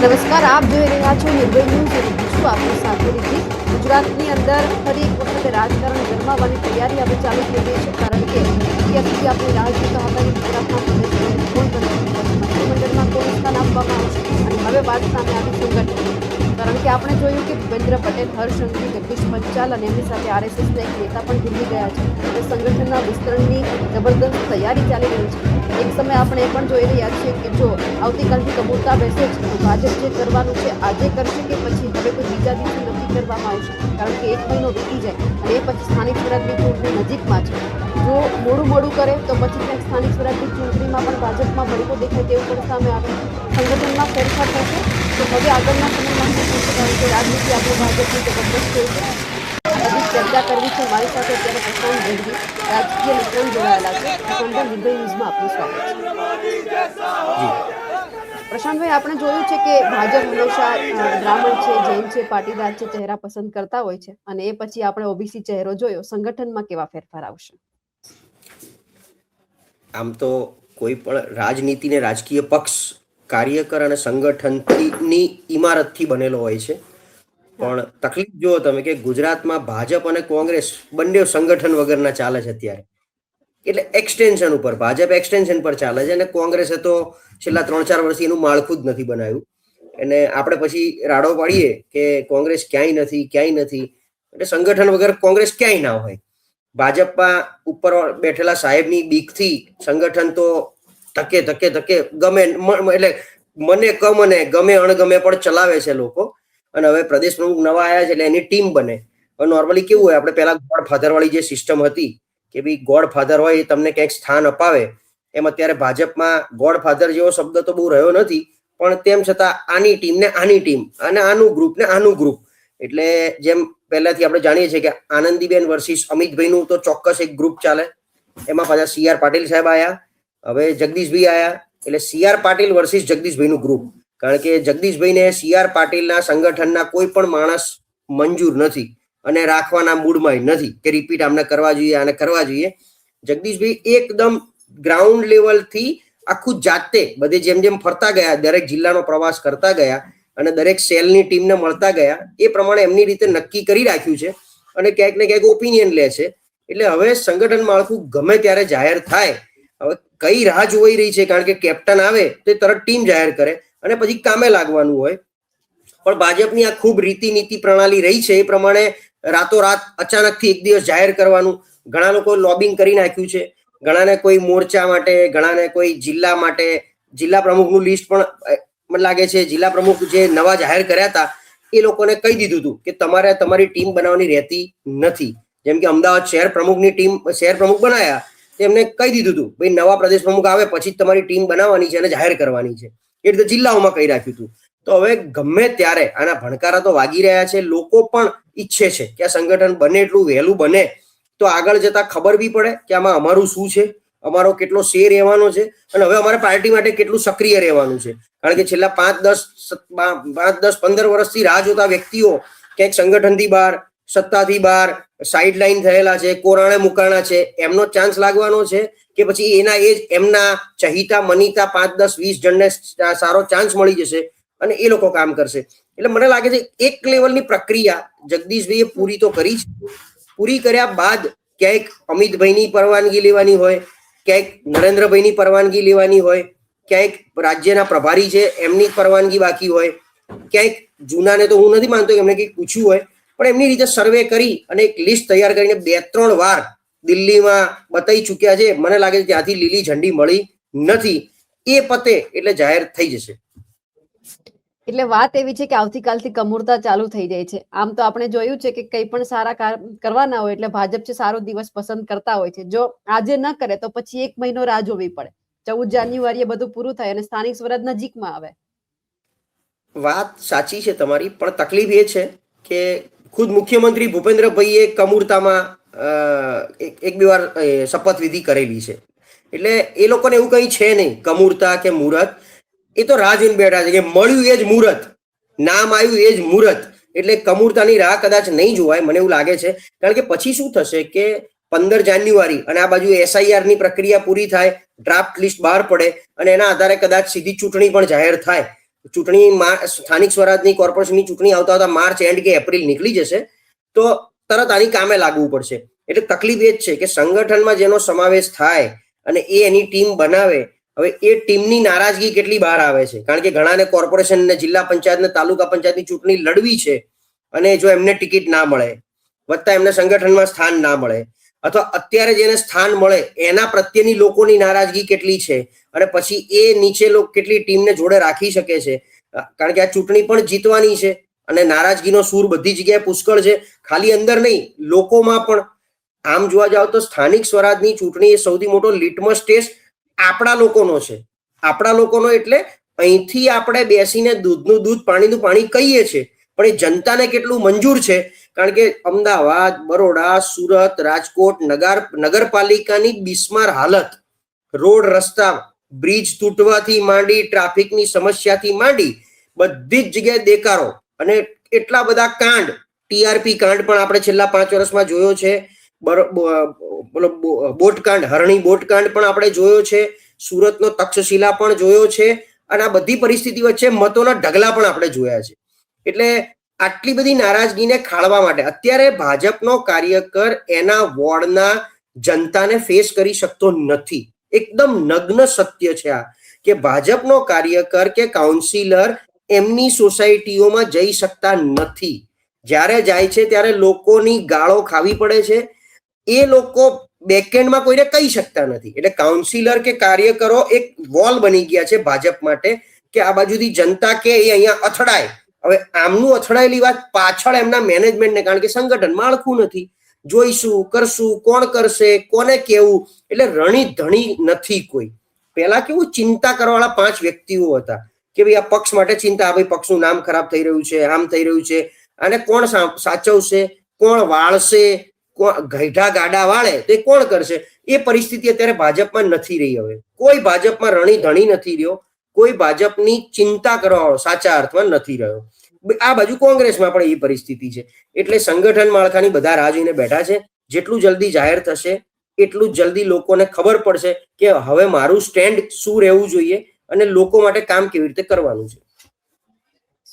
નમસ્કાર, આપ જોઈ રહ્યા છો નિર્ભય ન્યૂઝ અને હું છું આપની સાથે રીતિ. ગુજરાતની અંદર ફરી એક વખત રાજકારણ ગરમાવાની તૈયારી હવે ચાલુ થઈ ગઈ છે, કારણ કે અત્યાર સુધી આપણે રાહ જોતા હતા કે ગુજરાતના પ્રદેશ કોણ બનશે, મંત્રીમંડળમાં કોણ સ્થાન આપવામાં આવશે, અને હવે વાત સામે આવી સંગઠન. કારણ કે આપણે જોયું કે ભૂપેન્દ્ર પટેલ, હર્ષ સંઘવી, જગદીશ પંચાલ અને એમની સાથે આરએસએસના એક નેતા પણ દિલ્હી ગયા છે અને સંગઠનના વિસ્તરણની જબરદસ્ત તૈયારી ચાલી રહી છે. એક સમય આપણે એ પણ જોઈ રહ્યા છીએ કે જો આવતીકાલથી કબૂતરા બેસે છે તો ભાજપ જે કરવાનું છે આજે કરશે કે પછી હવે કોઈ બીજા દિવસે નક્કી કરવામાં આવશે, કારણ કે 1 મહિનો વીતી જાય અને એ પછી સ્થાનિક સ્વરાજની ચૂંટણી નજીકમાં છે. જો મોડું કરે તો પછી ક્યાંક સ્થાનિક સ્વરાજની ચૂંટણીમાં પણ ભાજપમાં ભડકો દેખાય તેવું પણ સામે આવે. સંગઠનમાં ફેરફાર થશે તો હવે આગળના સમયમાં શું થશે, કારણ કે રાજનીતિ આપણે ભાજપની જબરદસ્ત હોય છે. બધી ચર્ચા કરવી છે. મારી સાથે અત્યારે પ્રશાંત ગઢવી, રાજકીય નિષ્ણાત જોડાયેલા છે. પ્રશાંતભાઈ, નિર્ભય ન્યૂઝમાં આપનું સ્વાગત છે. પ્રશાંતભાઈ, આપણે જોયું છે કે ભાજપ હંમેશા બ્રાહ્મણ છે, જૈન છે, પાટીદાર છે ચહેરા પસંદ કરતા હોય છે, અને એ પછી આપણે ઓબીસી ચહેરો જોયો. સંગઠનમાં કેવા ફેરફાર આવશે? આમ તો કોઈ પણ રાજનીતિ ને રાજકીય પક્ષ કાર્યકર અને સંગઠનની ઇમારતથી બનેલો હોય છે, પણ તકલીફ જુઓ તમે કે ગુજરાતમાં ભાજપ અને કોંગ્રેસ બંને સંગઠન વગરના ચાલે છે અત્યારે. એટલે એક્સટેન્શન ઉપર, ભાજપ એક્સટેન્શન પર ચાલે છે અને કોંગ્રેસે તો છેલ્લા 3-4 વર્ષથી એનું માળખું જ નથી બનાવ્યું. અને આપણે પછી રાડો પાડીએ કે કોંગ્રેસ ક્યાંય નથી, એટલે સંગઠન વગર કોંગ્રેસ ક્યાંય ના હોય. ભાજપમાં ઉપર બેઠેલા સાહેબની બીકથી સંગઠન તો ધકે ગમે એટલે મને ગમે અણગમે પણ ચલાવે છે લોકો. અને હવે પ્રદેશ પ્રમુખ નવા આવ્યા છે એટલે એની ટીમ બને. હવે નોર્મલી કેવું હોય, આપણે પેલા ગોડફાધર વાળી જે સિસ્ટમ હતી કે ભાઈ ગોડફાધર હોય એ તમને ક્યાંક સ્થાન અપાવે, એમ અત્યારે ભાજપમાં ગોડફાધર જેવો શબ્દ તો બહુ રહ્યો નથી, પણ તેમ છતાં આની ટીમ ને આની ટીમ અને આનું ગ્રુપ ને આનું ગ્રુપ. એટલે જેમ પહેલાથી આપણે જાણીએ છીએ કે આનંદીબેન વર્સિસ અમિતભાઈનું તો ચોક્કસ એક ગ્રુપ ચાલે. એમાં પાછા CR પાટીલ સાહેબ આયા, હવે જગદીશભાઈ આયા, એટલે CR પાટીલ વર્સિસ જગદીશભાઈનું ગ્રુપ. કારણ કે જગદીશભાઈને CR પાટીલના સંગઠનના કોઈ પણ માણસ મંજૂર નથી અને રાખવાના મૂડમાં નથી કે રિપીટ આમને કરવા જોઈએ. જગદીશભાઈ એકદમ ગ્રાઉન્ડ લેવલથી આખું જાતે બધે જેમ ફરતા ગયા, દરેક જિલ્લાનો પ્રવાસ કરતા ગયા અને દરેક સેલની ટીમને મળતા ગયા, એ પ્રમાણે એમની રીતે નક્કી કરી રાખ્યું છે અને ક્યાંક ને ક્યાંક ઓપિનિયન લે છે. એટલે હવે સંગઠન માળખું ગમે ત્યારે જાહેર થાય. હવે કઈ રાહ જોઈ રહી છે, કારણ કે કેપ્ટન આવે તો તરત ટીમ જાહેર કરે અને પછી કામે લાગવાનું હોય. પણ ભાજપની આ ખૂબ રીતિ પ્રણાલી રહી છે, એ પ્રમાણે રાતોરાત અચાનકથી એક દિવસ જાહેર કરવાનું. ઘણા લોકો લોબિંગ કરી નાખ્યું છે, ઘણાને કોઈ મોરચા માટે, ઘણાને કોઈ જિલ્લા માટે. જિલ્લા પ્રમુખનું લિસ્ટ પણ મને લાગે છે જિલ્લા પ્રમુખ જે નવા જાહેર કર્યા હતા એ લોકોને કહી દીધું હતું કે તમારે તમારી ટીમ બનાવવાની રહેતી નથી. જેમ કે અમદાવાદ શહેર પ્રમુખ બનાયા, એમને કહી દીધું હતું ભાઈ નવા પ્રદેશ પ્રમુખ આવે પછી જ તમારી ટીમ બનાવવાની છે અને જાહેર કરવાની છે. એ રીતે જિલ્લાઓમાં કહી રાખ્યું હતું. તો હવે ગમે ત્યારે આના ભણકારા તો વાગી રહ્યા છે. લોકો પણ ઈચ્છે છે કે આ સંગઠન બને એટલું વહેલું બને, તો આગળ જતા ખબર બી પડે કે આમાં અમારું શું છે, અમારો કેટલો શેર રહેવાનો છે અને હવે અમારે પાર્ટી માટે કેટલું સક્રિય રહેવાનું છે. કારણ કે છેલ્લા 5-10-15 વર્ષથી રાહ જોતા વ્યક્તિઓ ક્યાંક સંગઠનથી બહાર, સત્તાથી બહાર, સાઇડલાઇન થયેલા છે, કોરાણે મુકાણા છે, એમનો ચાન્સ લાગવાનો છે કે પછી એમના ચહિતા મનીતા 5-10-20 જણને સારો ચાન્સ મળી જશે અને એ લોકો કામ કરશે. એટલે મને લાગે છે એક લેવલની પ્રક્રિયા જગદીશભાઈએ પૂરી તો કરી છે. પૂરી કર્યા બાદ ક્યાંક અમિતભાઈની પરવાનગી લેવાની હોય, ક્યાંક નરેન્દ્રભાઈની પરવાનગી લેવાની હોય, ક્યાંક રાજ્યના પ્રભારી છે એમની પરવાનગી બાકી હોય, ક્યાંક જૂનાને તો હું નથી માનતો કે એમને કંઈક પૂછ્યું હોય, પણ એમની રીતે સર્વે કરી અને એક લિસ્ટ તૈયાર કરીને 2-3 વાર દિલ્હીમાં બતાવી ચૂક્યા છે. મને લાગે છે ત્યાંથી લીલી ઝંડી મળી નથી. એ પતે એટલે જાહેર થઈ જશે. એટલે વાત એવી છે કે આવતીકાલથી કમૂરતા ચાલુ થઈ જાય છે. આમ તો આપણે જોયું છે કે કંઈ પણ સારા કરવાના હોય એટલે ભાજપ છે સારો દિવસ પસંદ કરતા હોય છે. જો આજે ન કરે તો પછી 1 મહિનો રાહ જોવી પડે. 14 જાન્યુઆરીએ બધું પૂરું થાય અને સ્થાનિક સ્વરાજ નજીકમાં આવે. વાત સાચી છે તમારી, પણ તકલીફ એ છે કે ખુદ મુખ્યમંત્રી ભૂપેન્દ્રભાઈએ કમૂરતામાં 1-2 વાર શપથવિધિ કરેલી છે. એટલે એ લોકોને એવું કંઈ છે નહીં કમૂરતા કે મુહૂર્ત. એ તો રાહ જોઈને બેઠા છે કે મળ્યું એ જ મુહૂર્ત, નામ આવ્યું એ જ મુહૂર્ત. એટલે કમૂરતાની રાહ કદાચ નહીં જોવાય, મને એવું લાગે છે. કારણ કે પછી શું થશે કે 15 જાન્યુઆરી અને આ બાજુ SIR ની પ્રક્રિયા પૂરી થાય, ડ્રાફ્ટ લિસ્ટ બહાર પડે અને એના આધારે કદાચ સીધી ચૂંટણી પણ જાહેર થાય. ચૂંટણી સ્થાનિક સ્વરાજની કોર્પોરેશનની ચૂંટણી આવતા માર્ચ એન્ડ કે એપ્રિલ નીકળી જશે તો તરત આની કામે લાગવું પડશે. એટલે તકલીફ એ જ છે કે સંગઠનમાં જેનો સમાવેશ થાય અને એ એની ટીમ બનાવે, હવે એ ટીમની નારાજગી કેટલી બહાર આવે છે. કારણ કે ઘણાને કોર્પોરેશન ને જિલ્લા પંચાયત ને તાલુકા પંચાયતની ચૂંટણી લડવી છે અને જો એમને ટિકિટ ના મળે, વત્તા એમને સંગઠનમાં સ્થાન ના મળે, અથવા અત્યારે જેને સ્થાન મળે એના પ્રત્યેની લોકોની નારાજગી કેટલી છે, અને પછી એ નીચે લોકો કેટલી ટીમને જોડે રાખી શકે છે. કારણ કે આ ચૂંટણી પણ જીતવાની છે અને નારાજગીનો સૂર બધી જગ્યાએ પુષ્કળ છે, ખાલી અંદર નહીં લોકોમાં પણ. આમ જોવા જાવ તો સ્થાનિક સ્વરાજની ચૂંટણી એ સૌથી મોટો લિટમસ ટેસ્ટ આપણા લોકોનો છે. આપણા લોકોનો એટલે અહીંથી આપણે બેસીને દૂધનું દૂધ પાણીનું પાણી કહીએ છીએ, પણ એ જનતાને કેટલું મંજૂર છે. કારણ કે અમદાવાદ, બરોડા, સુરત, રાજકોટ નગરપાલિકાની બિસ્માર હાલત, રોડ રસ્તા, બ્રિજ તૂટવાથી માંડી, ટ્રાફિકની સમસ્યાથી માંડી બધી જ જગ્યાએ દેકારો અને એટલા બધા કાંડ, ટીઆરપી કાંડ પણ આપણે છેલ્લા 5 વર્ષમાં જોયો છે. બોટકાંડ, હરણી બોટકાંડ પણ આપણે જોયો છે. સુરતનો તક્ષશિલા પણ જોયો છે. અને આ બધી પરિસ્થિતિ વચ્ચે મતોના ઢગલા પણ આપણે જોયા છે. એટલે આટલી બધી નારાજગીને ખાળવા માટે અત્યારે ભાજપનો કાર્યકર એના વોર્ડના જનતાને ફેસ કરી શકતો નથી. એકદમ નગ્ન સત્ય છે આ, કે ભાજપનો કાર્યકર કે કાઉન્સિલર એમની સોસાયટીઓમાં જઈ શકતા નથી. જ્યારે જાય છે ત્યારે લોકોની ગાળો ખાવી પડે છે. એ લોકો બેકએન્ડમાં કોઈને કહી શકતા નથી. એટલે કાઉન્સિલર કે કાર્યકરો એક વોલ બની ગયા છે ભાજપ માટે, કે આ બાજુથી જનતા કે એ અહીંયા અથડાય. હવે આમનું અથડાયેલી વાત પાછળ એમના મેનેજમેન્ટને, કારણ કે સંગઠન માળખું નથી, જોઈશું, કરશું, કોણ કરશે, કોને કેવું, એટલે રણી ધણી નથી કોઈ. પેલા કેવું ચિંતા કરવાવાળા 5 વ્યક્તિઓ હતા કે ભાઈ આ પક્ષ માટે ચિંતા, ભાઈ પક્ષનું નામ ખરાબ થઈ રહ્યું છે, આમ થઈ રહ્યું છે, અને કોણ સાચવશે, કોણ વાળશે, ગઈઢા ગાડા વાળે તો એ કોણ કરશે. એ પરિસ્થિતિ અત્યારે ભાજપમાં નથી રહી. હવે કોઈ ભાજપમાં રણી ધણી નથી રહ્યો, કોઈ ભાજપની ચિંતા કરવાવાળો સાચા અર્થમાં નથી રહ્યો. આ બાજુ કોંગ્રેસમાં પણ એ પરિસ્થિતિ છે. એટલે સંગઠન માળખાની બધા રાહ જોઈને બેઠા છે. જેટલું જલ્દી જાહેર થશે એટલું જલ્દી લોકોને ખબર પડશે કે હવે મારું સ્ટેન્ડ શું રહેવું જોઈએ અને લોકો માટે કામ કેવી રીતે કરવાનું છે.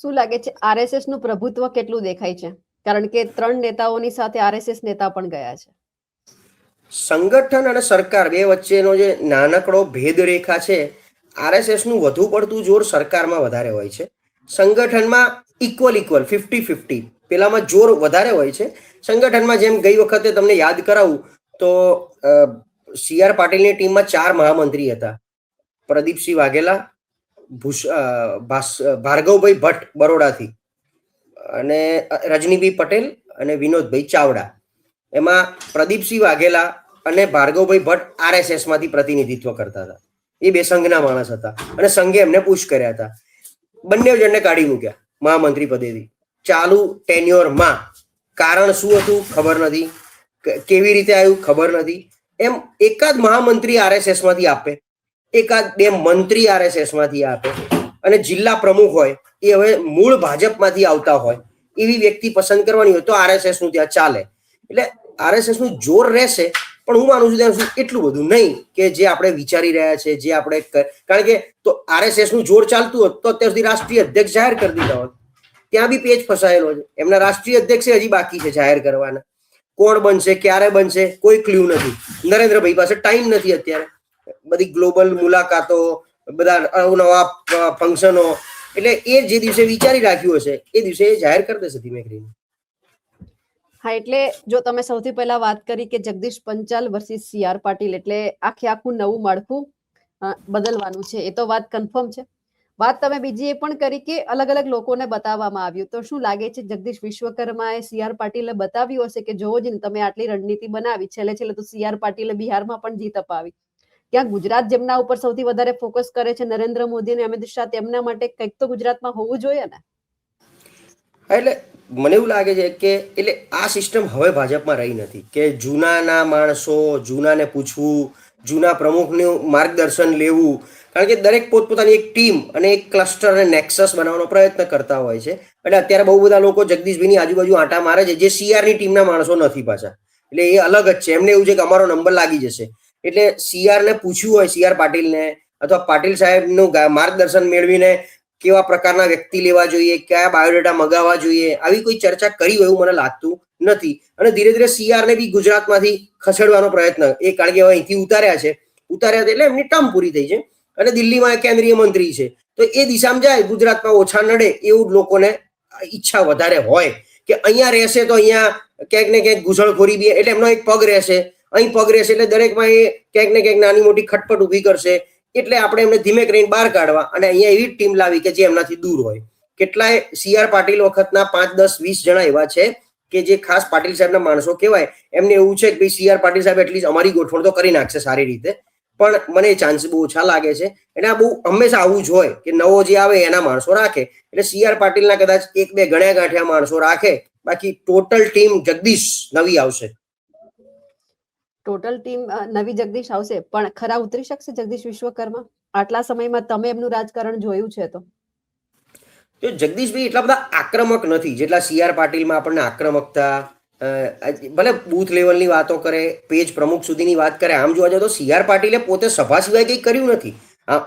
શું લાગે છે આરએસએસ નું પ્રભુત્વ કેટલું દેખાય છે? કારણ કે 3 નેતાઓની સાથે આરએસએસ નેતા પણ ગયા છે. સંગઠન અને સરકાર બે વચ્ચેનો જે નાનકડો ભેદ રેખા છે, આરએસએસ નું વધુ પડતું જોર સરકારમાં વધારે હોય છે. સંગઠનમાં ઇક્વલ 50-50, પેલામાં જોર વધારે હોય છે. સંગઠનમાં જેમ ગઈ વખતે તમને યાદ કરાવું તો CR પાટીલની ટીમમાં 4 મહામંત્રી હતા. પ્રદીપસિંહ વાઘેલા, ભાર્ગવભાઈ ભટ્ટ બરોડાથી, અને રજનીભાઈ પટેલ અને વિનોદભાઈ ચાવડા. એમાં પ્રદીપસિંહ વાઘેલા અને ભાર્ગવભાઈ ભટ્ટ આરએસએસ માંથી પ્રતિનિધિત્વ કરતા હતા. એ 2 સંઘના માણસ હતા અને સંઘે એમને પુશ કર્યા હતા. બંને જણને કાઢી મૂક્યા મહામંત્રી પદેથી ચાલુ ટેન્યોરમાં. કારણ શું હતું ખબર નથી, કેવી રીતે આવ્યું ખબર નથી. એમ એકાદ મહામંત્રી આરએસએસ માંથી આપે, એકાદ 2 મંત્રી આરએસએસ માંથી આપે, અને જિલ્લા પ્રમુખ હોય એ હવે મૂળ ભાજપમાંથી આવતા હોય એવી વ્યક્તિ પસંદ કરવાની હોય તો આરએસએસ નું ત્યાં ચાલે. એટલે આરએસએસ નું જોર રહેશે, પણ હું માનું છું ત્યાં એટલું બધું નહીં કે જે આપણે વિચારી રહ્યા છે, જે આપણે, કારણ કે તો આરએસએસ નું જોર ચાલતું હોત તો અત્યાર સુધી રાષ્ટ્રીય અધ્યક્ષ જાહેર કરી દીધા હોત. ત્યાં બી પેજ ફસાયેલો છે. એમના રાષ્ટ્રીય અધ્યક્ષ હજી બાકી છે જાહેર કરવાના. કોણ બનશે, ક્યારે બનશે, કોઈ ક્લ્યુ નથી. નરેન્દ્રભાઈ પાસે ટાઈમ નથી અત્યારે, બધી ગ્લોબલ મુલાકાતો, બધા અવનવા ફંક્શનો, એટલે એ જે દિવસે વિચારી રાખ્યું હશે એ દિવસે જાહેર કરી દેશે ધીમે કરીને. હા, એટલે જો તમે સૌથી પહેલા વાત કરી કે જગદીશ પંચાલ વર્સિસ CR પાટીલ, એટલે આખું નવું માળખું બદલવાનું છે, એ તો વાત કન્ફર્મ છે. વાત તમે બીજી એ પણ કરી કે અલગ અલગ લોકોને બતાવવામાં આવ્યું. તો શું લાગે છે જગદીશ વિશ્વકર્માએ CR પાટીલે બતાવ્યું હશે કે જોવો જ તમે આટલી રણનીતિ બનાવી, છેલ્લે તો CR પાટીલે બિહારમાં પણ જીત અપાવી. ત્યાં ગુજરાત જેમના ઉપર સૌથી વધારે ફોકસ કરે છે, નરેન્દ્ર મોદી અને અમિત શાહ, તેમના માટે કંઈક તો ગુજરાતમાં હોવું જોઈએ ને. એટલે મને એવું લાગે છે કે એટલે આ સિસ્ટમ હવે ભાજપમાં રહી નથી કે જૂનાના માણસો, જૂનાને પૂછવું, જૂના પ્રમુખનું માર્ગદર્શન લેવું. કારણ કે દરેક પોતપોતાની એક ટીમ અને એક ક્લસ્ટર અને નેક્સસ બનાવવાનો પ્રયત્ન કરતા હોય છે. એટલે અત્યારે બહુ બધા લોકો જગદીશભાઈની આજુબાજુ આંટા મારે છે જે CRની ટીમના માણસો નથી પાછા. એટલે એ અલગ જ છે. એમને એવું છે કે અમારો નંબર લાગી જશે. એટલે CRને પૂછ્યું હોય, CR પાટીલને અથવા પાટીલ સાહેબનું માર્ગદર્શન મેળવીને કેવા પ્રકારના વ્યક્તિ લેવા જોઈએ, કયા બાયોડેટા મગાવવા જોઈએ, આવી કોઈ ચર્ચા કરી હોય એવું મને લાગતું નથી. અને ધીરે ધીરે CR ને બી ગુજરાતમાંથી ખસેડવાનો પ્રયત્ન, એ કારણ કે હવે અહીંથી ઉતાર્યા એટલે એમની ટર્મ પૂરી થઈ છે અને દિલ્હીમાં કેન્દ્રીય મંત્રી છે, તો એ દિશામાં જાય, ગુજરાતમાં ઓછા નડે એવું લોકોને ઈચ્છા વધારે હોય કે અહીંયા રહેશે તો અહીંયા ક્યાંક ને ક્યાંક ઘૂસણખોરી બી, એટલે એમનો એક પગ રહેશે, અહીં પગ રહેશે એટલે દરેકમાં એ ક્યાંક ને ક્યાંક નાની મોટી ખટપટ ઊભી કરશે, એટલે આપણે એમને ધીમે કરીને બહાર કાઢવા અને અહીંયા એવી ટીમ લાવી કે જે એમનાથી દૂર હોય. કેટલાય CR પાટીલ વખતના 5, 10, 20 જણા એવા છે કે જે ખાસ પાટીલ સાહેબના માણસો કહેવાય, એમને એવું છે કે ભાઈ CR પાટીલ સાહેબ એટલીસ્ટ અમારી ગોઠવણ તો કરી નાખશે સારી રીતે, પણ મને એ ચાન્સ બહુ ઓછા લાગે છે. એટલે આ બહુ હંમેશા આવું જ હોય કે નવો જે આવે એના માણસો રાખે, એટલે CR પાટીલના કદાચ 1-2 ગણ્યા ગાંઠિયા માણસો રાખે, બાકી ટોટલ ટીમ જગદીશ નવી આવશે. ટોટલ ટીમ નવી જગદીશ આવશે, પણ ખરા ઉતરી શકશે જગદીશ વિશ્વકર્મા? આટલા સમયમાં તમે એમનું રાજકારણ જોયું છે તો જગદીશભાઈ એટલા બધા આક્રમક નથી જેટલા CR પાટીલમાં આપણને આક્રમકતા, ભલે બૂથ લેવલની વાતો કરે, પેજ પ્રમુખ સુધીની વાત કરે, આમ જોવા જાય તો CR પાટીલે પોતે સભા સિવાય કંઈ કર્યું નથી.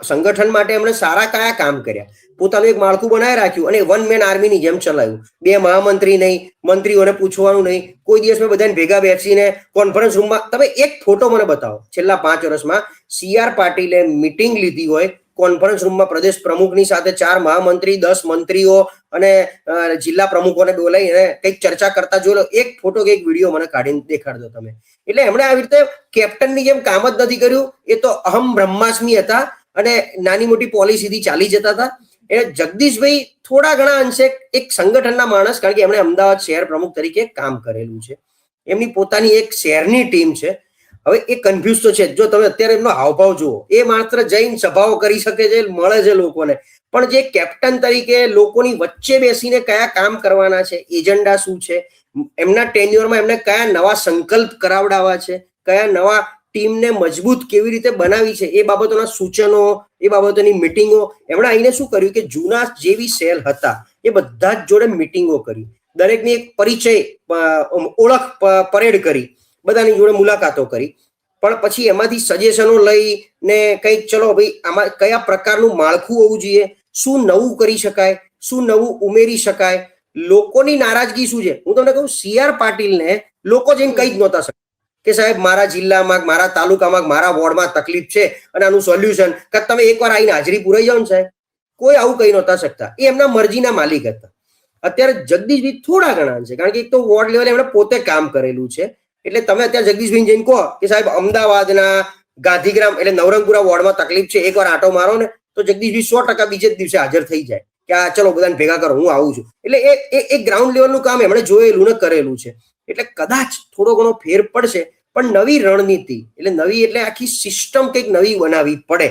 સંગઠન માટે એમણે સારા કયા કામ કર્યા, પોતાનું એક માળખું બનાવી રાખ્યું અને 1 મેન આર્મીની જેમ ચલાવ્યું. 2 મહામંત્રી નહીં, મંત્રીઓને પૂછવાનું નહીં, કોઈ દિવસ મેં બધાને ભેગા બેસીને કોન્ફરન્સ રૂમમાં, તમે એક ફોટો મને બતાવો છેલ્લા 5 વર્ષમાં CR પાટીલે મીટિંગ લીધી હોય કોન્ફરન્સ રૂમમાં પ્રદેશ પ્રમુખની સાથે, 4 મહામંત્રી, 10 મંત્રીઓ અને જિલ્લા પ્રમુખોને બોલાવીને કંઈક ચર્ચા કરતા જોઈ લો, એક ફોટો કે એક વિડીયો મને કાઢીને દેખાડજો તમે. એટલે એમણે આવી રીતે કેપ્ટનની જેમ કામ જ નથી કર્યું, એ તો અહમ બ્રહ્માસ્મી હતા અને નાની મોટી પોલિસીથી ચાલી જતા હતા. એટલે જગદીશભાઈ થોડા ઘણા અંશે એક સંગઠનના માણસ, કારણ કે એમણે અમદાવાદ શહેર પ્રમુખ તરીકે કામ કરેલું છે, એમની પોતાની એક શહેરની ટીમ છે. હવે એ કન્ફ્યુઝ તો છે, જો તમે અત્યારે એમનો હાવભાવ જુઓ, એ માત્ર જઈને સભાઓ કરી શકે છે, મળે છે લોકોને, પણ જે કેપ્ટન તરીકે લોકોની વચ્ચે બેસીને કયા કામ કરવાના છે, એજન્ડા શું છે, એમના ટેન્યુઅરમાં એમને કયા નવા સંકલ્પ કરાવડાવવા છે, કયા નવા ટીમને મજબૂત કેવી રીતે બનાવી છે, એ બાબતોના સૂચનો, એ બાબતોની મિટિંગો, એમણે આવીને શું કર્યું કે જૂના જેવી સેલ હતા એ બધા જ જોડે મિટિંગો કરી, દરેકની એક પરિચય, ઓળખ પરેડ કરી, બધાની જોડે મુલાકાતો કરી, પણ પછી એમાંથી સજેશનો લઈને કંઈક ચલો ભાઈ આમાં કયા પ્રકારનું માળખું હોવું જોઈએ, શું નવું કરી શકાય, શું નવું ઉમેરી શકાય, લોકોની નારાજગી શું છે. હું તમને કહું, CR પાટીલને લોકો જઈને કઈ જ નહોતા શકતા કે સાહેબ મારા જિલ્લામાં, મારા તાલુકામાં, મારા વોર્ડમાં તકલીફ છે અને આનું સોલ્યુશન, કે તમે એકવાર આવીને હાજરી પુરાઈ જાઓ ને સાહેબ, કોઈ આવું કહી નહોતા શકતા. એ એમના મરજીના માલિક હતા. અત્યારે જગદીશભાઈ થોડા ઘણા છે, કારણ કે એક તો વોર્ડ લેવલે એમણે પોતે કામ કરેલું છે, એટલે તમે અત્યારે જગદીશભાઈ જઈને કહો કે સાહેબ અમદાવાદના ગાંધીગ્રામ એટલે નવરંગપુરા વોર્ડમાં તકલીફ છે, એકવાર આંટો મારો ને, તો જગદીશભાઈ 100% બીજે જ દિવસે હાજર થઈ જાય કે આ ચલો બધાને ભેગા કરો, હું આવું છું. એટલે એ ગ્રાઉન્ડ લેવલનું કામ એમણે જોયેલું ને કરેલું છે. એટલે કદાચ થોડો ઘણો ફેર પડશે, પણ નવી રણનીતિ, એટલે નવી એટલે આખી સિસ્ટમ કંઈક નવી બનાવવી પડે.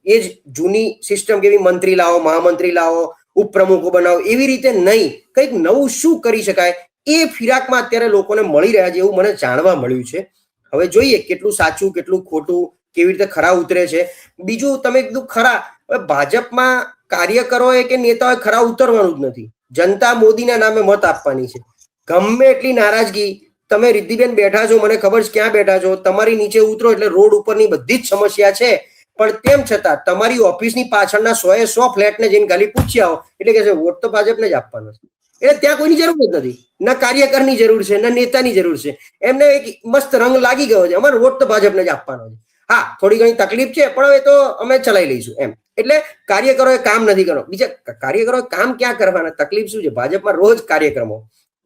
એ જ જૂની સિસ્ટમ કેવી મંત્રી લાવો, મહામંત્રી લાવો, ઉપપ્રમુખો બનાવો, એવી રીતે નહીં, કંઈક નવું શું કરી શકાય એ ફિરાકમાં અત્યારે લોકોને મળી રહ્યા છે એવું મને જાણવા મળ્યું છે. હવે જોઈએ કેટલું સાચું કેટલું ખોટું, કેવી રીતે ખરા ઉતરે છે. બીજું તમે કીધું ખરા, હવે ભાજપમાં કાર્યકરોએ કે નેતાઓએ ખરા ઉતરવાનું જ નથી, જનતા મોદીના નામે મત આપવાની છે. ગમે એટલી નારાજગી, તમે રિદ્ધિબેન બેઠા છો, મને ખબર છે ક્યાં બેઠા છો, તમારી નીચે ઉતરો એટલે રોડ ઉપરની બધી જ સમસ્યા છે, પણ તેમ છતાં તમારી ઓફિસની પાછળના 100 ફ્લેટને જઈને ખાલી પૂછી આવો એટલે કે વોટ તો ભાજપને જ આપવાનો છે. એટલે ત્યાં કોઈની જરૂર જ નથી, ના કાર્યકરની જરૂર છે, ના નેતાની જરૂર છે. એમને એક મસ્ત રંગ લાગી ગયો છે, અમારો વોટ તો ભાજપને જ આપવાનો છે. હા, થોડી ઘણી તકલીફ છે, પણ હવે તો અમે ચલાવી લઈશું એમ. એટલે કાર્યકરોએ કામ નથી કરવાનું. બીજા કાર્યકરોએ કામ ક્યાં કરવાના? તકલીફ શું છે? ભાજપમાં રોજ કાર્યક્રમો,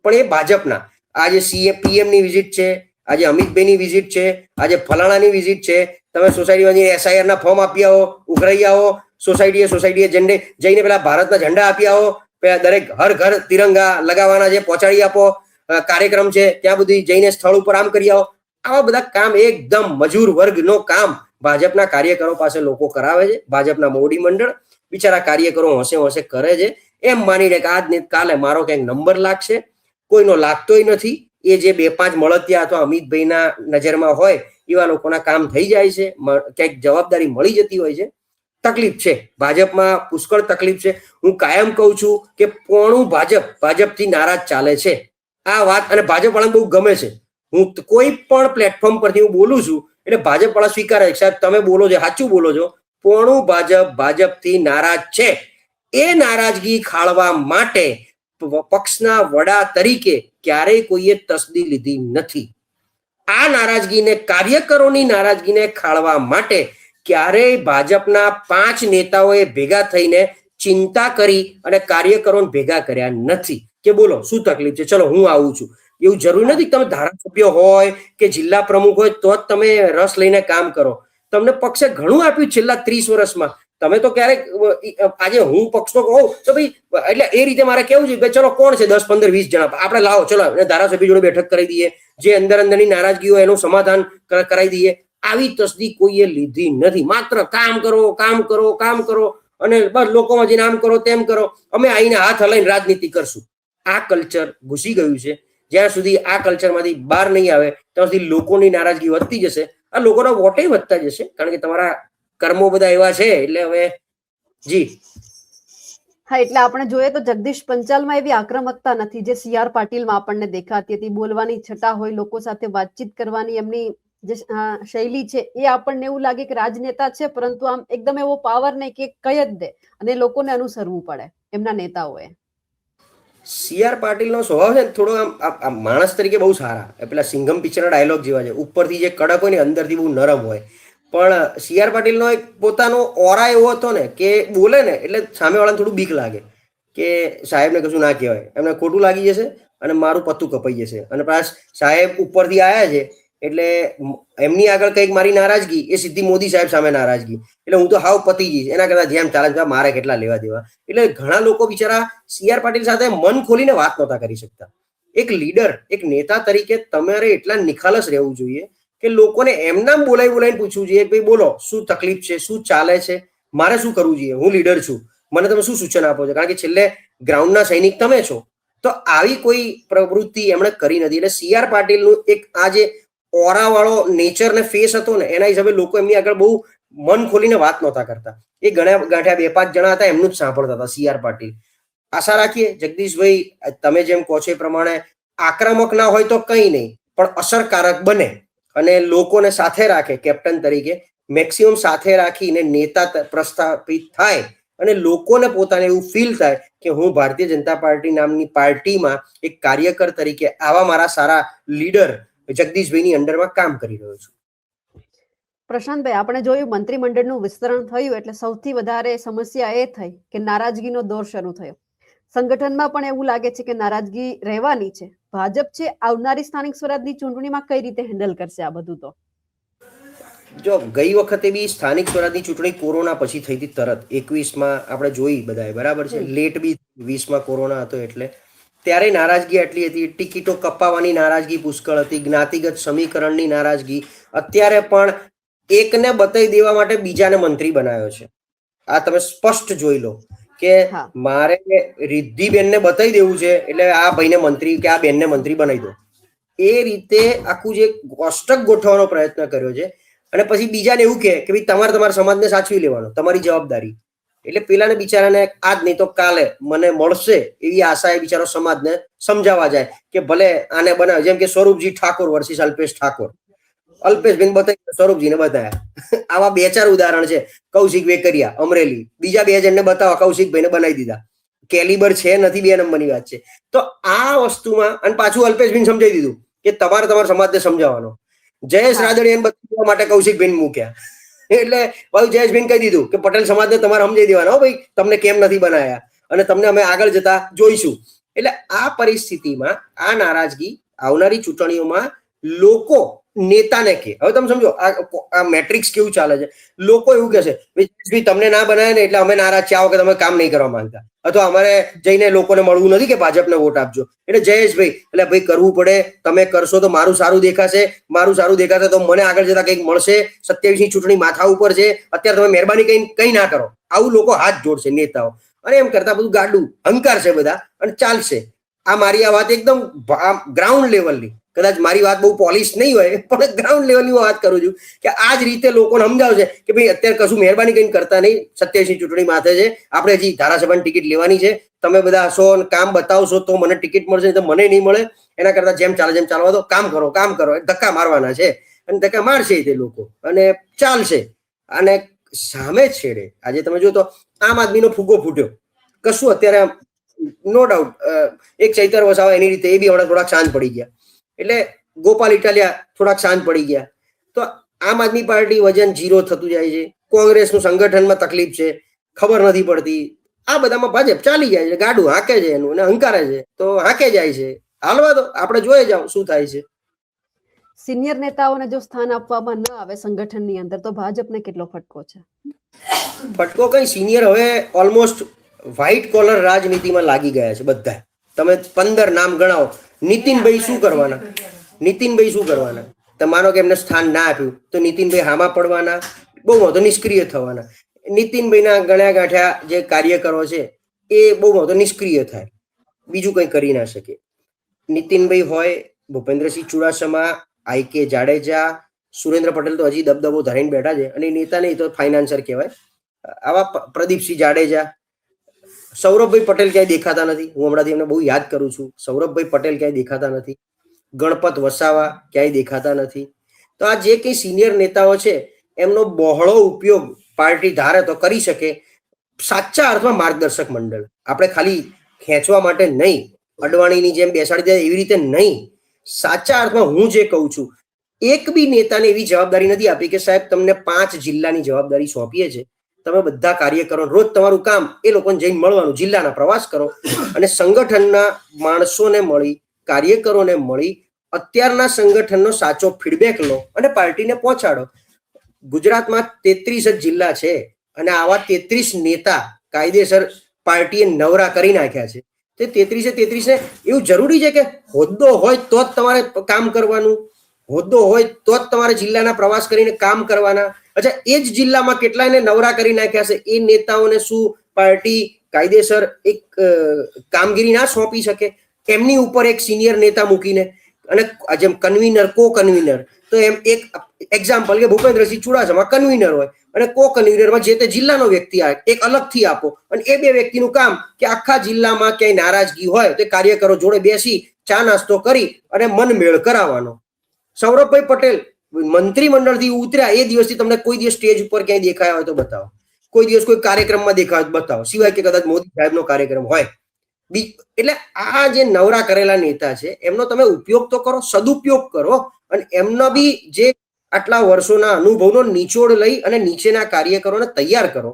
પણ એ ભાજપના. આજે PM ની વિઝિટ છે, આજે અમિતભાઈની વિઝિટ છે, આજે ફલાણાની વિઝિટ છે. તમે સોસાયટીમાં SIR ના ફોર્મ આપી આવો, ઉઘરાઈ આવો, સોસાયટીએ જઈને પેલા ભારતના ઝંડા આપી આવો, દરેક હર ઘર તિરંગા લગાવવાના છે, પહોંચાડી આપો, કાર્યક્રમ છે ત્યાં બધી જઈને સ્થળ ઉપર આમ કરી આવો. આવા બધા કામ એકદમ મજૂર વર્ગનો કામ ભાજપના કાર્યકરો પાસે લોકો કરાવે છે. ભાજપના મોવડી મંડળ બિચારા કાર્યકરો હોંશે કરે છે, એમ માનીને કે આજ ને કાલે મારો ક્યાંક નંબર લાગશે. કોઈનો લાગતોય નથી. એ જે 2-5 મળતિયા અથવા અમિતભાઈના નજરમાં હોય એવા લોકોના કામ થઈ જાય છે, ક્યાંક જવાબદારી મળી જતી હોય છે. તકલીફ છે ભાજપમાં, પુષ્કળ તકલીફ છે. હું કાયમ કહું છું કે પોણું ભાજપથી નારાજ ચાલે છે આ વાત, અને ભાજપ વાળાને બહુ ગમે છે. હું કોઈ પણ પ્લેટફોર્મ પરથી હું બોલું છું એટલે ભાજપ વાળા સ્વીકારે, સાહેબ તમે બોલો છો સાચું બોલો છો, પોણું ભાજપથી નારાજ છે. એ નારાજગી ખાળવા માટે પક્ષના વડા તરીકે ક્યારેય કોઈએ તસ્દી લીધી નથી. આ નારાજગીને, કાર્યકરોની નારાજગીને ખાળવા માટે ક્યારેય ભાજપના 5 નેતાઓએ ભેગા થઈને ચિંતા કરી અને કાર્યકરોને ભેગા કર્યા નથી કે બોલો શું તકલીફ છે, ચલો હું આવું છું. એવું જરૂરી નથી તમે ધારાસભ્ય હોય કે જિલ્લા પ્રમુખ હોય તો જ તમે રસ લઈને કામ કરો. તમને પક્ષે ઘણું આપ્યું છેલ્લા 30 વર્ષમાં. તમે તો ક્યારેક આજે હું પક્ષનો કહું તો ભાઈ એટલે એ રીતે મારે કેવું છે કે ચલો કોણ છે 10, 15, 20 જણા આપણે લાવો, ચલો ધારાસભ્ય જોડે બેઠક કરી દઈએ, જે અંદરની નારાજગી હોય એનું સમાધાન કરાવી દઈએ. આવી તસ્દી કોઈએ લીધી નથી. માત્ર કામ કરો, કામ કરો, કામ કરો અને બસ લોકોમાં જઈને આમ કરો તેમ કરો, અમે આવીને હાથ હલાઈને રાજનીતિ કરશું. આ કલ્ચર ઘૂસી ગયું છે. જ્યાં સુધી આ કલ્ચરમાંથી બહાર નહીં આવે ત્યાં સુધી લોકોની નારાજગી વધતી જશે. આ લોકોના વોટે વધતા જશે, કારણ કે તમારા કર્મો બધા એવા છે. એટલે હવે જી હા, એટલે આપણે જોઈએ તો જગદીશ પંચાલમાં એવી આક્રમકતા નથી જે CR પાટીલમાં આપણને દેખાતી હતી. બોલવાની છટા હોય, લોકો સાથે વાતચીત કરવાની એમની જે શૈલી છે એ આપણને એવું લાગે કે રાજનેતા છે, પરંતુ આમ એકદમ એવો પાવર નહીં કે કહી જ દે અને લોકોને અનુસરવું પડે એમના નેતાઓએ. CR પાટીલનો સ્વભાવ છે થોડો આમ માણસ તરીકે બહુ સારા, પેલા સિંઘમ પિક્ચરના ડાયલોગ જેવા છે. ઉપરથી જે કડક હોય ને અંદરથી બહુ નરમ હોય. પણ CR પાટીલનો એક પોતાનો ઓરા એવો હતો ને કે બોલે ને એટલે સામેવાળાને થોડું બીક લાગે કે સાહેબને કશું ના કહેવાય, એમને ખોટું લાગી જશે અને મારું પત્તું કપાઈ જશે. અને પાછા સાહેબ ઉપરથી આવ્યા છે એટલે એમની આગળ કંઈક મારી નારાજગી એ સીધી મોદી સાહેબ સામે નારાજગી, એટલે હું તો હાવ પતી જઈશ. એના કરતા જેમ ચાલે મારે કેટલા લેવા દેવા. એટલે ઘણા લોકો બિચારા CR પાટીલ સાથે મન ખોલીને વાત નહોતા કરી શકતા. એક લીડર, એક નેતા તરીકે તમારે એટલા નિખાલસ રહેવું જોઈએ કે લોકોને એમના બોલાવીને પૂછવું જોઈએ, ભાઈ બોલો શું તકલીફ છે, શું ચાલે છે, મારે શું કરવું જોઈએ, હું લીડર છું, મને તમે શું સૂચન આપો છો. કારણ કે છેલ્લે ગ્રાઉન્ડના સૈનિક તમે છો. તો આવી કોઈ પ્રવૃત્તિ એમણે કરી નથી. એટલે CR પાટીલનું એક આ જે ઓરા વાળો નેચર ને ફેસ હતો ને એના હિસાબે લોકો એમની આગળ બહુ મન ખોલીને વાત નહોતા કરતા. એ ઘણા ગાંઠ્યા 2-5 જણા હતા એમનું જ સાંભળતા હતા CR પાટીલ. આશા રાખીએ જગદીશભાઈ તમે જેમ કહો છો એ પ્રમાણે આક્રમક ના હોય તો કંઈ નહીં, પણ અસરકારક બને અને લોકોને સાથે રાખે. કેપ્ટન તરીકે મેક્સિમમ સાથે રાખીને નેતા પ્રસ્થાપિત થાય અને લોકોને પોતાને એવું ફીલ થાય કે હું ભારતીય જનતા પાર્ટી નામની પાર્ટીમાં એક કાર્યકર તરીકે આવા મારા સારા લીડર જગદીશભાઈની અંડરમાં કામ કરી રહ્યો છું. પ્રશાંતભાઈ, આપણે જોયું મંત્રીમંડળનું વિસ્તરણ થયું એટલે સૌથી વધારે સમસ્યા એ થઈ કે નારાજગીનો દોર શરૂ થયો. સંગઠનમાં પણ એવું લાગે છે કે નારાજગી રહેવાની છે. ભાજપ છે આવનારી સ્થાનિક સ્વરાજની ચૂંટણીમાં કઈ રીતે હેન્ડલ કરશે આ બધું? તો જો ગઈ વખતે બી સ્થાનિક સ્વરાજની ચૂંટણી કોરોના પછી થઈ હતી તરત 21માં આપણે જોઈ બધાએ, બરાબર છે. લેટ બી 20માં કોરોના હતો એટલે ત્યારે નારાજગી આટલી હતી. ટિકિટો કપાવવાની નારાજગી પુષ્કળ હતી, જ્ઞાતિગત સમીકરણની નારાજગી. અત્યારે પણ એકને બતાવી દેવા માટે બીજાને મંત્રી બનાવ્યો છે. આ તમે સ્પષ્ટ જોઈ લો કે મારે રિદ્ધિબેનને બતાવી દેવું છે એટલે આ ભાઈને મંત્રી કે આ બેનને મંત્રી બનાવી દો. એ રીતે આખું જે કોષ્ટક ગોઠવવાનો પ્રયત્ન કર્યો છે. અને પછી બીજાને એવું કે ભાઈ તમારા સમાજને સાચવી લેવાનો, તમારી જવાબદારી. એટલે પેલાને બિચારાને આજ નહીં તો કાલે મને મળશે એવી આશા એ બિચારો સમાજને સમજાવવા જાય કે ભલે આને બનાવે. જેમ કે સ્વરૂપજી ઠાકોર વર્સિસ અલ્પેશ ઠાકોર. અલ્પેશભાઈ બતાવી, સ્વરૂપજીને બતાવ્યા. આવા 2-4 ઉદાહરણ છે. કૌશિક વેકરિયા અમરેલી, બીજા 2 જણને બતાવવા કૌશિકભાઈને બનાવી દીધા. કેલિબર છે નથી, 2 નંબરની વાત છે. તો આ વસ્તુમાં અને પાછું અલ્પેશભાઈને સમજાવી દીધું કે તમારા સમાજને સમજાવવાનો. જયેશ રાદડિયાને બતાવવા માટે કૌશિકભાઈને મૂક્યા. એટલે ભાઈ જયેશભાઈને કહી દીધું કે પટેલ સમાજને તમારે સમજાવી દેવાના, હો ભાઈ તમને કેમ નથી બનાયા અને તમને અમે આગળ જતા જોઈશું. એટલે આ પરિસ્થિતિમાં આ નારાજગી આવનારી ચૂંટણીઓમાં લોકો નેતાને કે હવે તમે સમજો આ મેટ્રિક્સ કેવું ચાલે છે. લોકો એવું કે છે તમને ના બનાવે ને એટલે અમે નારાજ છે, આવો કે તમે કામ નહીં કરવા માંગતા, અથવા અમારે જઈને લોકોને મળવું નથી કે ભાજપને વોટ આપજો. એટલે જયેશભાઈ એટલે ભાઈ કરવું પડે, તમે કરશો તો મારું સારું દેખાશે તો મને આગળ જતા કંઈક મળશે. 27ની ચૂંટણી માથા ઉપર છે, અત્યારે તમે મહેરબાની કંઈ ના કરો. આવું લોકો હાથ જોડશે નેતાઓ. અને એમ કરતા બધું ગાડું અહંકાર છે બધા અને ચાલશે. આ મારી આ વાત એકદમ ગ્રાઉન્ડ લેવલની, કદાચ મારી વાત બહુ પોલિશ નહીં હોય પણ ગ્રાઉન્ડ લેવલની વાત કરું છું કે આ જ રીતે લોકોને સમજાવશે કે ભાઈ અત્યારે કશું મહેરબાની કંઈ કરતા નહીં. 27ની ચૂંટણી માથે છે, આપણે હજી ધારાસભાની ટિકિટ લેવાની છે. તમે બધા હશો કામ બતાવશો તો મને ટિકિટ મળશે, તો મને નહીં મળે. એના કરતા જેમ ચાલવા દો, કામ કરો. ધક્કા મારવાના છે અને ધક્કા મારશે તે લોકો અને ચાલશે. અને સામે છેડે આજે તમે જો તો આમ આદમીનો ફૂગો ફૂટ્યો કશું અત્યારે નો ડાઉટ એક ચૈતર વસાવા એની રીતે એ બી હમણાં થોડાક શાંત પડી ગયા, એટલે ગોપાલ ઇટાલિયા થોડાક શાંત પડી ગયા. તો આમ આદમી પાર્ટી વજન 0 થતું જાય છે. કોંગ્રેસનું સંગઠનમાં તકલીફ છે, ખબર નથી પડતી. આ બધામાં ભાજપ ચાલી જાય છે, ગાડું હાંકે છે એનું અને હંકારે છે તો હાંકે જાય છે. હાલવા દો, આપણે જોઈએ જાવ શું થાય છે. સિનિયર નેતાઓને જો સ્થાન આપવામાં ન આવે સંગઠનની અંદર તો ભાજપને કેટલો ફટકો છે? ફટકો કઈ, સિનિયર હવે ઓલમોસ્ટ વ્હાઇટ કોલર રાજનીતિમાં લાગી ગયા છે બધા. તમે 15 નામ ગણાવો. નીતિનભાઈ શું કરવાના? નીતિનભાઈ શું કરવાના? માનો કે એમને સ્થાન ના આપ્યું તો નીતિનભાઈ હામાં પડવાના, બહુ મોટો નિષ્ક્રિય થવાના. નીતિનભાઈના ગણ્યા ગાંઠ્યા જે કાર્યકરો છે એ બહુ મોટો નિષ્ક્રિય થાય, બીજું કંઈ કરી ના શકે. નીતિનભાઈ હોય, ભૂપેન્દ્રસિંહ ચુડાસમા, આઈ.કે. જાડેજા, સુરેન્દ્ર પટેલ તો હજી દબદબો ધરીને બેઠા છે અને નેતા નહીં તો ફાઇનાન્સર કહેવાય. આવા પ્રદીપસિંહ જાડેજા, સૌરભભાઈ પટેલ ક્યાંય દેખાતા નથી. હું હમણાંથી એમને બહુ યાદ કરું છું. સૌરભભાઈ પટેલ ક્યાંય દેખાતા નથી. ગણપત વસાવા ક્યાંય દેખાતા નથી. તો આ જે કંઈ સિનિયર નેતાઓ છે એમનો બહોળો ઉપયોગ પાર્ટી ધારે તો કરી શકે. સાચા અર્થમાં માર્ગદર્શક મંડળ, આપણે ખાલી ખેંચવા માટે નહીં, અડવાણીની જેમ બેસાડી દે એવી રીતે નહીં. સાચા અર્થમાં હું જે કહું છું, એક બી નેતાને એવી જવાબદારી નથી આપી કે સાહેબ તમને 5 જિલ્લાની જવાબદારી સોંપીએ છે, તમે બધા કાર્યકરો રોજ તમારું કામ એ લોકોને જઈને મળવાનું, જિલ્લાના પ્રવાસ કરો અને સંગઠનના માણસોને મળી, કાર્યકરોને મળી અત્યારના સંગઠનનો સાચો ફીડબેક લો અને પાર્ટીને પહોંચાડો. ગુજરાતમાં 33 જ જિલ્લા છે અને આવા 33 નેતા કાયદેસર પાર્ટીએ નવરા કરી નાખ્યા છે. તે 33 ને એવું જરૂરી છે કે હોદ્દો હોય તો જ તમારે કામ કરવાનું, હોદ્દો હોય તો જ તમારે જિલ્લાના પ્રવાસ કરીને કામ કરવાના? અચ્છા, એ જ જિલ્લામાં કેટલાયને નવરા કરી નાખ્યા છે. એ નેતાઓને શું પાર્ટી કાયદેસર એક કામગીરી ના સોંપી શકે? એમની ઉપર એક સિનિયર નેતા મૂકીને અને જેમ કન્વીનર, કો કન્વીનર, તો એમ એક એક્ઝામ્પલ કે ભૂપેન્દ્રસિંહ ચુડાસમા કન્વીનર હોય અને કો કન્વીનરમાં જે તે જિલ્લાનો વ્યક્તિ આવે, એક અલગથી આપો અને એ બે વ્યક્તિનું કામ કે આખા જિલ્લામાં ક્યાંય નારાજગી હોય તો કાર્યકરો જોડે બેસી ચા નાસ્તો કરી અને મનમેળ કરાવવાનો. સૌરભભાઈ પટેલ મંત્રીમંડળથી ઉતર્યા એ દિવસથી તમને કોઈ દિવસ સ્ટેજ ઉપર ક્યાંય દેખાયા હોય તો બતાવો, કોઈ દિવસ કોઈ કાર્યક્રમમાં દેખાય તો બતાવો, સિવાય કે કદાચ મોદી સાહેબનો કાર્યક્રમ હોય. એટલે આ જે નવરા કરેલા નેતા છે એમનો તમે ઉપયોગ તો કરો, સદુપયોગ કરો અને એમનો બી જે આટલા વર્ષોના અનુભવનો નિચોડ લઈ અને નીચેના કાર્યકરોને તૈયાર કરો.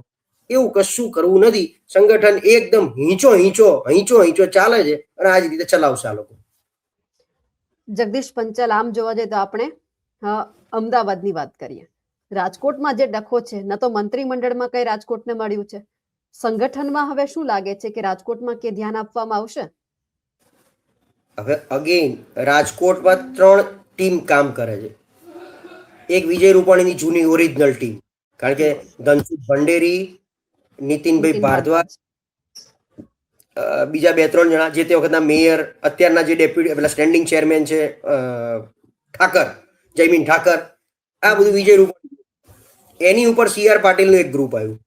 એવું કશું કરવું નથી. સંગઠન એકદમ હીંચો ચાલે છે અને આ જ રીતે ચલાવશે આ લોકો. જગદીશ પંચાલ, આમ જોવા જઈએ તો આપણે અમદાવાદની વાત કરીએ. રાજકોટમાં જે ડખો છે, ન તો મંત્રીમંડળમાં કઈ રાજકોટને મળ્યું છે, સંગઠનમાં હવે શું લાગે છે કે રાજકોટમાં કે ધ્યાન આપવામાં આવશે? હવે અગેન રાજકોટમાં 3 ટીમ કામ કરે છે. એક વિજય રૂપાણીની જૂની ઓરિજિનલ ટીમ, કારણ કે ધનસુખ ભંડેરી, નીતિનભાઈ ભારદ્વાજ, બીજા 2-3 જણા જે તે વખતના મેયર, અત્યારના જે ડેપ્યુટી પેલા સ્ટેન્ડિંગ ચેરમેન છે ઠાકર, જયમીન ઠાકર, આ બધું વિજય રૂપાણી. એની ઉપર CR પાટીલનું એક ગ્રુપ આવ્યું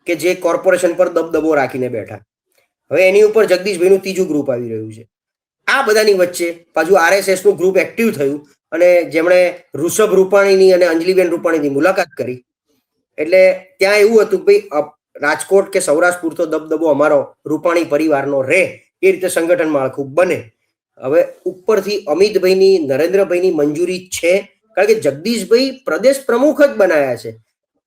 કે જે કોર્પોરેશન પર દબદબો રાખીને બેઠા. હવે એની ઉપર જગદીશભાઈનું ત્રીજું ગ્રુપ આવી રહ્યું છે. આ બધાની વચ્ચે પાછું RSS નું ગ્રુપ એક્ટિવ થયું અને જેમણે ઋષભ રૂપાણીની અને અંજલિબેન રૂપાણીની મુલાકાત કરી. એટલે ત્યાં એવું હતું કે ભાઈ રાજકોટ કે સૌરાષ્ટ્ર પૂરતો દબદબો અમારો રૂપાણી પરિવારનો રહે, એ રીતે સંગઠન માળખું બને. હવે ઉપરથી અમિતભાઈની, નરેન્દ્રભાઈની મંજૂરી છે, કારણ કે જગદીશભાઈ પ્રદેશ પ્રમુખ જ બનાયા છે,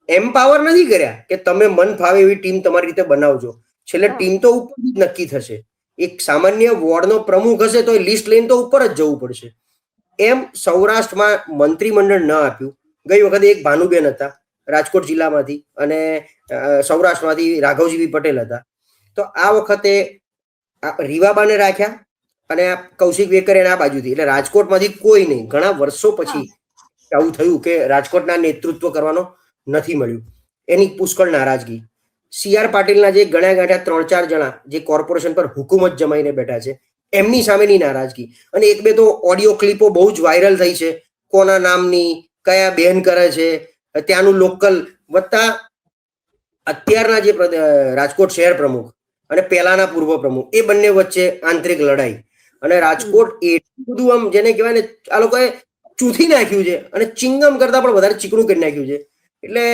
એમ્પાવર નથી કર્યા કે તમે મન ફાવે એવી ટીમ તમારી રીતે બનાવજો. છેલ્લે ટીમ તો ઉપરથી જ નક્કી થશે. એક સામાન્ય વોર્ડનો પ્રમુખ હશે તો એ લિસ્ટ લઈને તો ઉપર જ જવું પડશે. એમ સૌરાષ્ટ્રમાં મંત્રીમંડળ ન આપ્યું. ગઈ વખતે એક ભાનુબેન હતા રાજકોટ જિલ્લામાંથી અને સૌરાષ્ટ્રમાંથી રાઘવજીવી પટેલ હતા. તો આ વખતે રીવાબાને રાખ્યા અને કૌશિક વેકરિયાને આ બાજુથી. એટલે રાજકોટમાંથી કોઈ નહીં. ઘણા વર્ષો પછી આવું થયું કે રાજકોટના નેતૃત્વ કરવાનો નથી મળ્યું. એની પુષ્કળ નારાજગી. CR પાટીલના જે ગણ્યા ગાંઠ્યા 3-4 જણા જે કોર્પોરેશન પર હુકુમત જમાઈને બેઠા છે એમની સામેની નારાજગી. અને 1-2 તો ઓડિયો ક્લિપો બહુ જ વાયરલ થઈ છે, કોના નામની, કયા બેન કરે છે, ત્યાંનું લોકલ વત્તા અત્યારના જે રાજકોટ શહેર પ્રમુખ અને પહેલાના પૂર્વ પ્રમુખ, એ બંને વચ્ચે આંતરિક લડાઈ. અને રાજકોટ એટલું બધું આમ જેને કહેવાય ને આ લોકોએ ચૂથી નાખ્યું છે અને ચિંગમ કરતા પણ વધારે ચીકણું કરી નાખ્યું છે. એટલે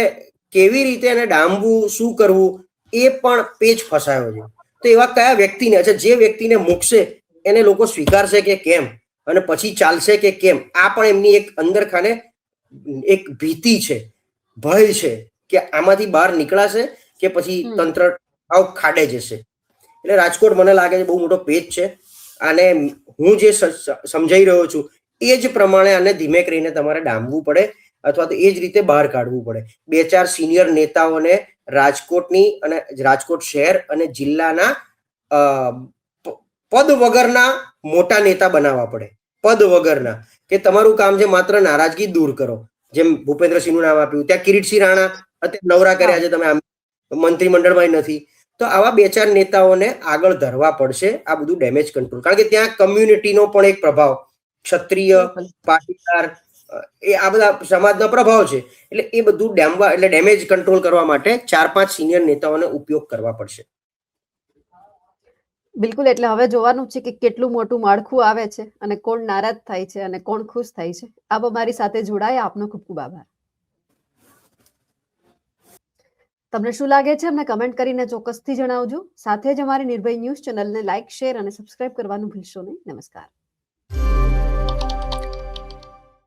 કેવી રીતે એને ડામવું, શું કરવું, એ પણ પેચ ફસાયો છે. તો એવા કયા વ્યક્તિને, અચ્છા જે વ્યક્તિને મૂકશે એને લોકો સ્વીકારશે કે કેમ અને પછી ચાલશે કે કેમ, આ પણ એમની એક અંદર ખાને એક ભીતિ છે, ભય છે કે આમાંથી બહાર નીકળાશે કે પછી તંત્ર આવ ખાડે જશે. એટલે રાજકોટ મને લાગે છે બહુ મોટો પેચ છે, અને હું જે સમજાઈ રહ્યો છું એ જ પ્રમાણે આને ધીમે કરીને તમારે ડામવું પડે અથવા તો એ જ રીતે બહાર કાઢવું પડે. 2-4 સિનિયર નેતાઓને રાજકોટની અને રાજકોટ શહેર અને જિલ્લાના પદ વગરના મોટા નેતા બનાવવા પડે. પદ વગરના, કે તમારું કામ છે માત્ર નારાજગી દૂર કરો. જેમ ભૂપેન્દ્રસિંહનું નામ આપ્યું, ત્યાં કિરીટસિંહ રાણા અત્યારે નવરા કર્યા છે, તમે મંત્રીમંડળમાં નથી. તો આવા 2-4 નેતાઓને આગળ ધરવા પડશે આ બધું ડેમેજ કંટ્રોલ, કારણ કે ત્યાં કમ્યુનિટીનો પણ એક પ્રભાવ, ક્ષત્રિય, પાટીદાર, એ આ બધા સમાજનો પ્રભાવ છે. એટલે એ બધું ડેમેજ કંટ્રોલ કરવા માટે 4-5 સિનિયર નેતાઓને ઉપયોગ કરવા પડશે. બિલકુલ. એટલે હવે જોવાનું છે કે કેટલું મોટું માળખું આવે છે અને કોણ નારાજ થાય છે અને કોણ ખુશ થાય છે. આપ અમારી સાથે જોડાયા, આપનો ખૂબ ખૂબ આભાર. તમને શું લાગે છે અમને કમેન્ટ કરીને ચોક્કસથી જણાવજો. સાથે જ અમારી નિર્ભય ન્યૂઝ ચેનલને લાઇક, શેર અને સબસ્ક્રાઇબ કરવાનું ભૂલશો નહીં. નમસ્કાર.